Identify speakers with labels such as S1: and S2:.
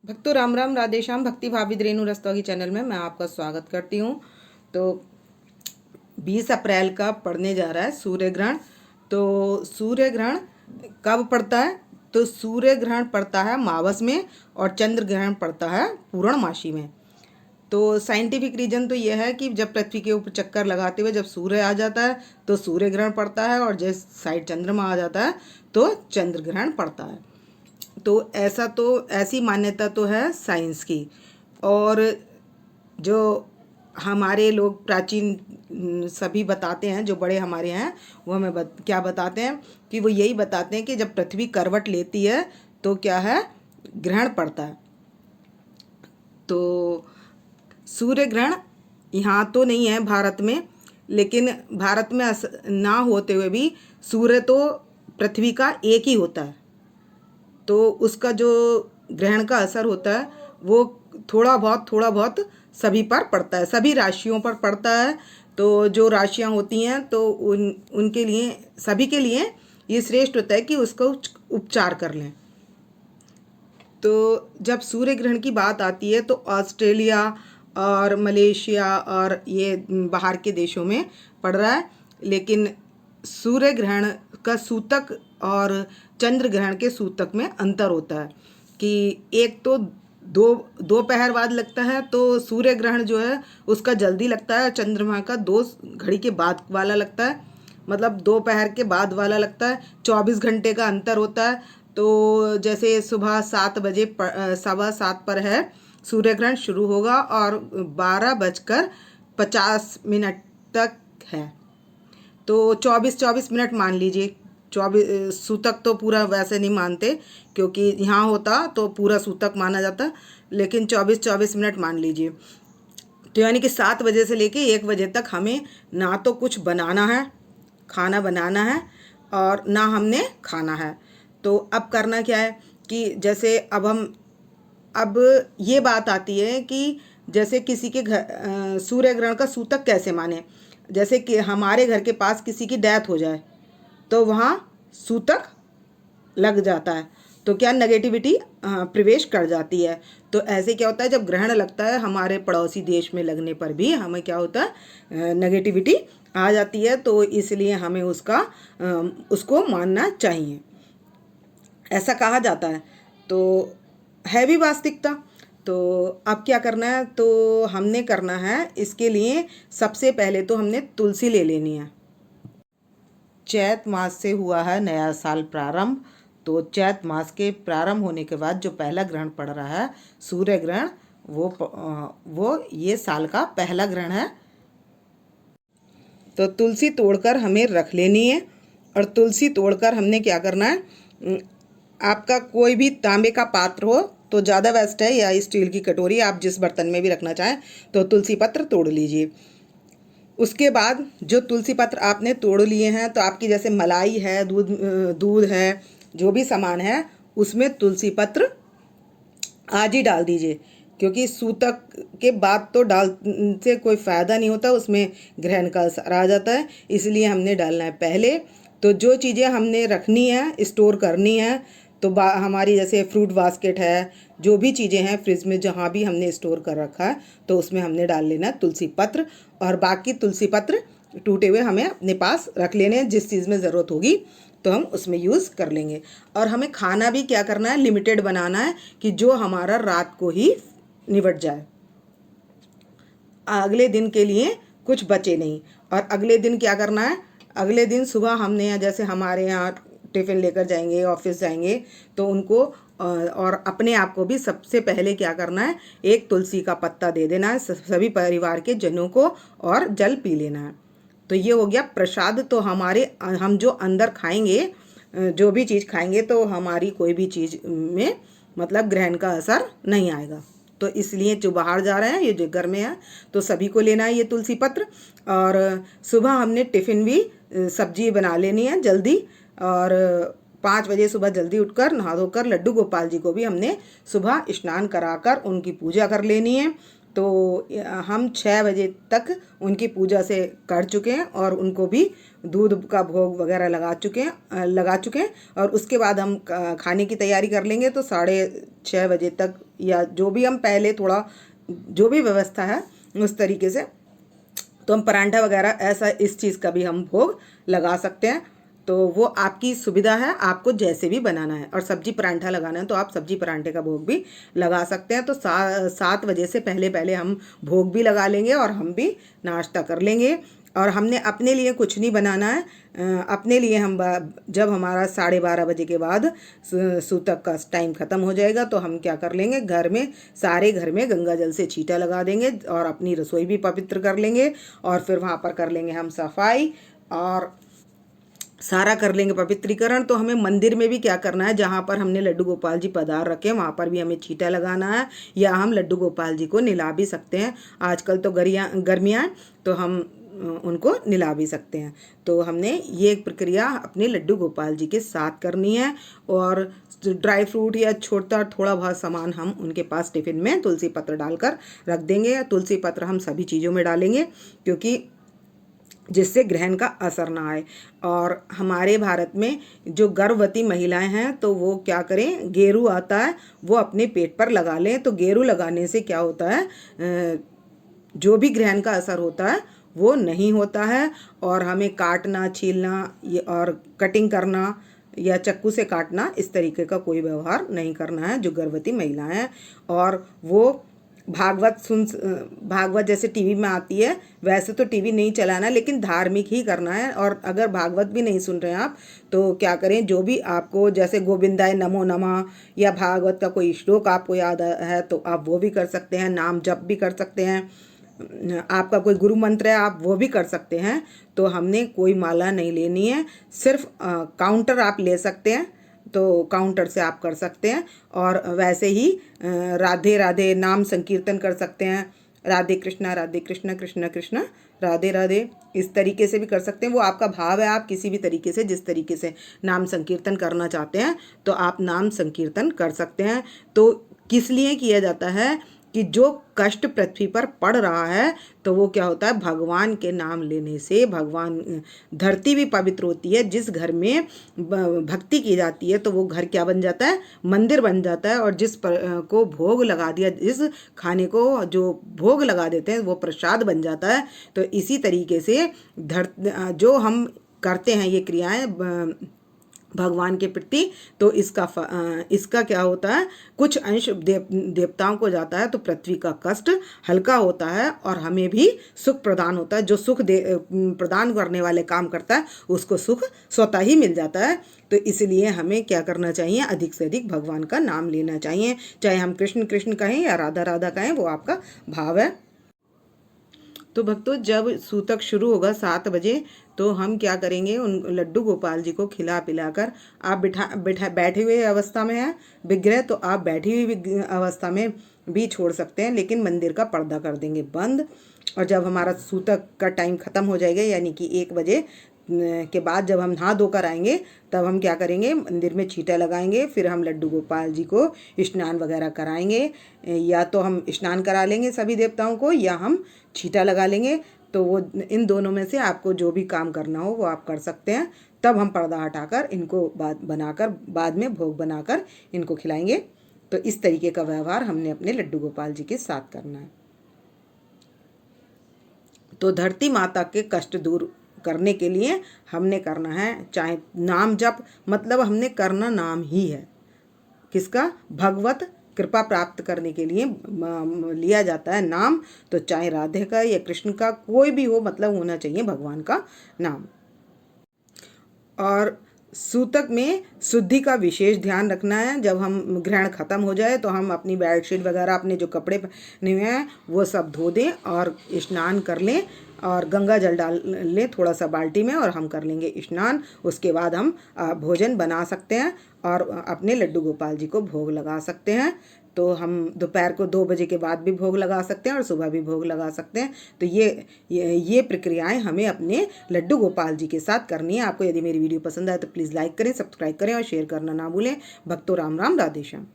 S1: भक्तों राम राम राधे श्याम। भक्ति भाविद रेणु रस्तोगी चैनल में मैं आपका स्वागत करती हूँ। तो 20 अप्रैल का पड़ने जा रहा है सूर्य ग्रहण। तो सूर्य ग्रहण कब पड़ता है? तो सूर्य ग्रहण पड़ता है मावस में और चंद्र ग्रहण पड़ता है पूर्णमासी में। तो साइंटिफिक रीजन तो यह है कि जब पृथ्वी के ऊपर चक्कर लगाते हुए जब सूर्य आ जाता है तो सूर्य ग्रहण पड़ता है, और जिस साइड चंद्रमा आ जाता है तो चंद्र ग्रहण पड़ता है। तो ऐसी मान्यता तो है साइंस की। और जो हमारे लोग प्राचीन सभी बताते हैं, जो बड़े हमारे हैं वो हमें क्या बताते हैं कि वो यही बताते हैं कि जब पृथ्वी करवट लेती है तो क्या है, ग्रहण पड़ता है। तो सूर्य ग्रहण यहाँ तो नहीं है भारत में, लेकिन भारत में ना होते हुए भी सूर्य तो पृथ्वी का एक ही होता है। तो उसका जो ग्रहण का असर होता है वो थोड़ा बहुत सभी पर पड़ता है, सभी राशियों पर पड़ता है। तो जो राशियां होती हैं तो उनके लिए, सभी के लिए ये श्रेष्ठ होता है कि उसको उपचार कर लें। तो जब सूर्य ग्रहण की बात आती है तो ऑस्ट्रेलिया और मलेशिया और ये बाहर के देशों में पड़ रहा है, लेकिन सूर्य ग्रहण का सूतक और चंद्र ग्रहण के सूतक में अंतर होता है कि एक तो दोपहर बाद लगता है, तो सूर्य ग्रहण जो है उसका जल्दी लगता है, चंद्रमा का 2 घड़ी के बाद वाला लगता है, मतलब दोपहर के बाद वाला लगता है। 24 घंटे का अंतर होता है। तो जैसे सुबह 7 बजे 7:15 पर है सूर्य ग्रहण शुरू होगा और 12:50 तक है। तो 24 मिनट मान लीजिए। 24 सूतक तो पूरा वैसे नहीं मानते, क्योंकि यहाँ होता तो पूरा सूतक माना जाता, लेकिन 24 मिनट मान लीजिए। तो यानी कि 7 बजे से लेके 1 बजे तक हमें ना तो कुछ बनाना है, खाना बनाना है, और ना हमने खाना है। तो अब करना क्या है कि जैसे अब ये बात आती है कि जैसे किसी के घर सूर्य ग्रहण का सूतक कैसे माने। जैसे कि हमारे घर के पास किसी की डेथ हो जाए तो वहाँ सूतक लग जाता है, तो क्या नेगेटिविटी प्रवेश कर जाती है। तो ऐसे क्या होता है, जब ग्रहण लगता है हमारे पड़ोसी देश में लगने पर भी हमें क्या होता है, नेगेटिविटी आ जाती है। तो इसलिए हमें उसको मानना चाहिए, ऐसा कहा जाता है। तो है भी वास्तविकता। तो अब क्या करना है, तो हमने करना है इसके लिए सबसे पहले तो हमने तुलसी ले लेनी है। चैत मास से हुआ है नया साल प्रारंभ। तो चैत मास के प्रारंभ होने के बाद जो पहला ग्रहण पड़ रहा है सूर्य ग्रहण, वो ये साल का पहला ग्रहण है। तो तुलसी तोड़कर हमें रख लेनी है। और तुलसी तोड़कर हमने क्या करना है, आपका कोई भी तांबे का पात्र हो तो ज़्यादा बेस्ट है, या स्टील की कटोरी, आप जिस बर्तन में भी रखना चाहें, तो तुलसी पत्र तोड़ लीजिए। उसके बाद जो तुलसी पत्र आपने तोड़ लिए हैं, तो आपकी जैसे मलाई है, दूध है, जो भी सामान है उसमें तुलसी पत्र आज ही डाल दीजिए, क्योंकि सूतक के बाद तो डाल से कोई फ़ायदा नहीं होता, उसमें ग्रहण का असर आ जाता है, इसलिए हमने डालना है पहले। तो जो चीज़ें हमने रखनी है, स्टोर करनी है, तो हमारी जैसे फ्रूट बास्केट है, जो भी चीज़ें हैं फ्रिज में जहाँ भी हमने स्टोर कर रखा है, तो उसमें हमने डाल लेना है तुलसी पत्र। और बाकी तुलसी पत्र टूटे हुए हमें अपने पास रख लेने हैं, जिस चीज़ में ज़रूरत होगी तो हम उसमें यूज़ कर लेंगे। और हमें खाना भी क्या करना है, लिमिटेड बनाना है, कि जो हमारा रात को ही निबट जाए, अगले दिन के लिए कुछ बचे नहीं। और अगले दिन क्या करना है, अगले दिन सुबह हमने, जैसे हमारे यहाँ टिफ़िन लेकर जाएंगे, ऑफिस जाएंगे, तो उनको और अपने आप को भी सबसे पहले क्या करना है, एक तुलसी का पत्ता दे देना है सभी परिवार के जनों को, और जल पी लेना है। तो ये हो गया प्रसाद। तो हम जो अंदर खाएंगे, जो भी चीज़ खाएंगे, तो हमारी कोई भी चीज़ में मतलब ग्रहण का असर नहीं आएगा। तो इसलिए जो बाहर जा रहे हैं, ये जो घर में है, तो सभी को लेना है ये तुलसी पत्र। और सुबह हमने टिफ़िन भी सब्जी बना लेनी है जल्दी, और 5 बजे सुबह जल्दी उठकर नहा धोकर लड्डू गोपाल जी को भी हमने सुबह स्नान कराकर उनकी पूजा कर लेनी है। तो हम 6 बजे तक उनकी पूजा से कर चुके हैं, और उनको भी दूध का भोग वगैरह लगा चुके हैं। और उसके बाद हम खाने की तैयारी कर लेंगे। तो 6:30 बजे तक या जो भी हम पहले थोड़ा जो भी व्यवस्था है उस तरीके से, तो हम परांठा वगैरह ऐसा इस चीज़ का भी हम भोग लगा सकते हैं। तो वो आपकी सुविधा है, आपको जैसे भी बनाना है। और सब्जी परांठा लगाना है तो आप सब्जी परांठे का भोग भी लगा सकते हैं। तो 7 बजे से पहले पहले हम भोग भी लगा लेंगे और हम भी नाश्ता कर लेंगे। और हमने अपने लिए कुछ नहीं बनाना है। अपने लिए हम जब हमारा 12:30 बजे के बाद सूतक का टाइम ख़त्म हो जाएगा तो हम क्या कर लेंगे, घर में सारे घर में गंगा जल से छींटा लगा देंगे और अपनी रसोई भी पवित्र कर लेंगे। और फिर वहाँ पर कर लेंगे हम सफाई और सारा कर लेंगे पवित्रीकरण। तो हमें मंदिर में भी क्या करना है, जहाँ पर हमने लड्डू गोपाल जी पधार रखे हैं वहाँ पर भी हमें छींटा लगाना है, या हम लड्डू गोपाल जी को निला भी सकते हैं। आजकल तो गर्मियाँ तो हम उनको निला भी सकते हैं। तो हमने ये प्रक्रिया अपने लड्डू गोपाल जी के साथ करनी है। और ड्राई फ्रूट या छोटा थोड़ा बहुत सामान हम उनके पास टिफ़िन में तुलसी पत्र डालकर रख देंगे। तुलसी पत्र हम सभी चीज़ों में डालेंगे क्योंकि जिससे ग्रहण का असर ना आए। और हमारे भारत में जो गर्भवती महिलाएं हैं तो वो क्या करें, गेरू आता है वो अपने पेट पर लगा लें। तो गेरू लगाने से क्या होता है, जो भी ग्रहण का असर होता है वो नहीं होता है। और हमें काटना, छीलना और कटिंग करना या चाकू से काटना इस तरीके का कोई व्यवहार नहीं करना है जो गर्भवती महिलाएं हैं। और वो भागवत जैसे टीवी में आती है वैसे तो टीवी नहीं चलाना, लेकिन धार्मिक ही करना है। और अगर भागवत भी नहीं सुन रहे हैं आप तो क्या करें, जो भी आपको जैसे गोविंदाय नमो नमः या भागवत का कोई श्लोक आपको याद है तो आप वो भी कर सकते हैं। नाम जप भी कर सकते हैं। आपका कोई गुरु मंत्र है आप वो भी कर सकते हैं। तो हमने कोई माला नहीं लेनी है, सिर्फ काउंटर आप ले सकते हैं तो काउंटर से आप कर सकते हैं। और वैसे ही राधे राधे नाम संकीर्तन कर सकते हैं, राधे कृष्णा कृष्ण कृष्ण राधे राधे, इस तरीके से भी कर सकते हैं। वो आपका भाव है, आप किसी भी तरीके से जिस तरीके से नाम संकीर्तन करना चाहते हैं तो आप नाम संकीर्तन कर सकते हैं। तो किस लिए किया जाता है कि जो कष्ट पृथ्वी पर पड़ रहा है तो वो क्या होता है, भगवान के नाम लेने से भगवान, धरती भी पवित्र होती है। जिस घर में भक्ति की जाती है तो वो घर क्या बन जाता है, मंदिर बन जाता है। और जिस को भोग लगा दिया, जिस खाने को जो भोग लगा देते हैं वो प्रसाद बन जाता है। तो इसी तरीके से जो हम करते हैं ये क्रियाएं भगवान के प्रति, तो इसका क्या होता है, कुछ अंश देवताओं को जाता है तो पृथ्वी का कष्ट हल्का होता है और हमें भी सुख प्रदान होता है। जो सुख प्रदान करने वाले काम करता है उसको सुख स्वतः ही मिल जाता है। तो इसलिए हमें क्या करना चाहिए, अधिक से अधिक भगवान का नाम लेना चाहिए। चाहे हम कृष्ण कृष्ण कहें या राधा राधा कहें, वो आपका भाव है। तो भक्तों, जब सूतक शुरू होगा 7 बजे तो हम क्या करेंगे, उन लड्डू गोपाल जी को खिला पिलाकर, आप बैठे हुए अवस्था में हैं विग्रह तो आप बैठी हुई अवस्था में भी छोड़ सकते हैं, लेकिन मंदिर का पर्दा कर देंगे बंद। और जब हमारा सूतक का टाइम ख़त्म हो जाएगा यानी कि 1 बजे के बाद जब हम नहा धोकर आएंगे तब हम क्या करेंगे, मंदिर में छींटा लगाएंगे। फिर हम लड्डू गोपाल जी को स्नान वगैरह कराएंगे, या तो हम स्नान करा लेंगे सभी देवताओं को या हम छींटा लगा लेंगे। तो वो इन दोनों में से आपको जो भी काम करना हो वो आप कर सकते हैं। तब हम पर्दा हटाकर इनको बाद में भोग बनाकर इनको खिलाएंगे। तो इस तरीके का व्यवहार हमने अपने लड्डू गोपाल जी के साथ करना है। तो धरती माता के कष्ट दूर करने के लिए हमने करना है, चाहे नाम जप, मतलब हमने करना नाम ही है। किसका, भगवत कृपा प्राप्त करने के लिए लिया जाता है नाम। तो चाहे राधे का या कृष्ण का कोई भी हो, मतलब होना चाहिए भगवान का नाम। और सूतक में शुद्धि का विशेष ध्यान रखना है। जब हम ग्रहण खत्म हो जाए तो हम अपनी बेडशीट वगैरह, अपने जो कपड़े पहने हुए हैं वो सब धो दें और स्नान कर लें और गंगा जल डाल लें थोड़ा सा बाल्टी में और हम कर लेंगे स्नान। उसके बाद हम भोजन बना सकते हैं और अपने लड्डू गोपाल जी को भोग लगा सकते हैं। तो हम दोपहर को 2 बजे के बाद भी भोग लगा सकते हैं और सुबह भी भोग लगा सकते हैं। तो ये प्रक्रियाएं हमें अपने लड्डू गोपाल जी के साथ करनी है। आपको यदि मेरी वीडियो पसंद आए तो प्लीज़ लाइक करें, सब्सक्राइब करें और शेयर करना ना भूलें। भक्तों, राम राम, राधे श्याम।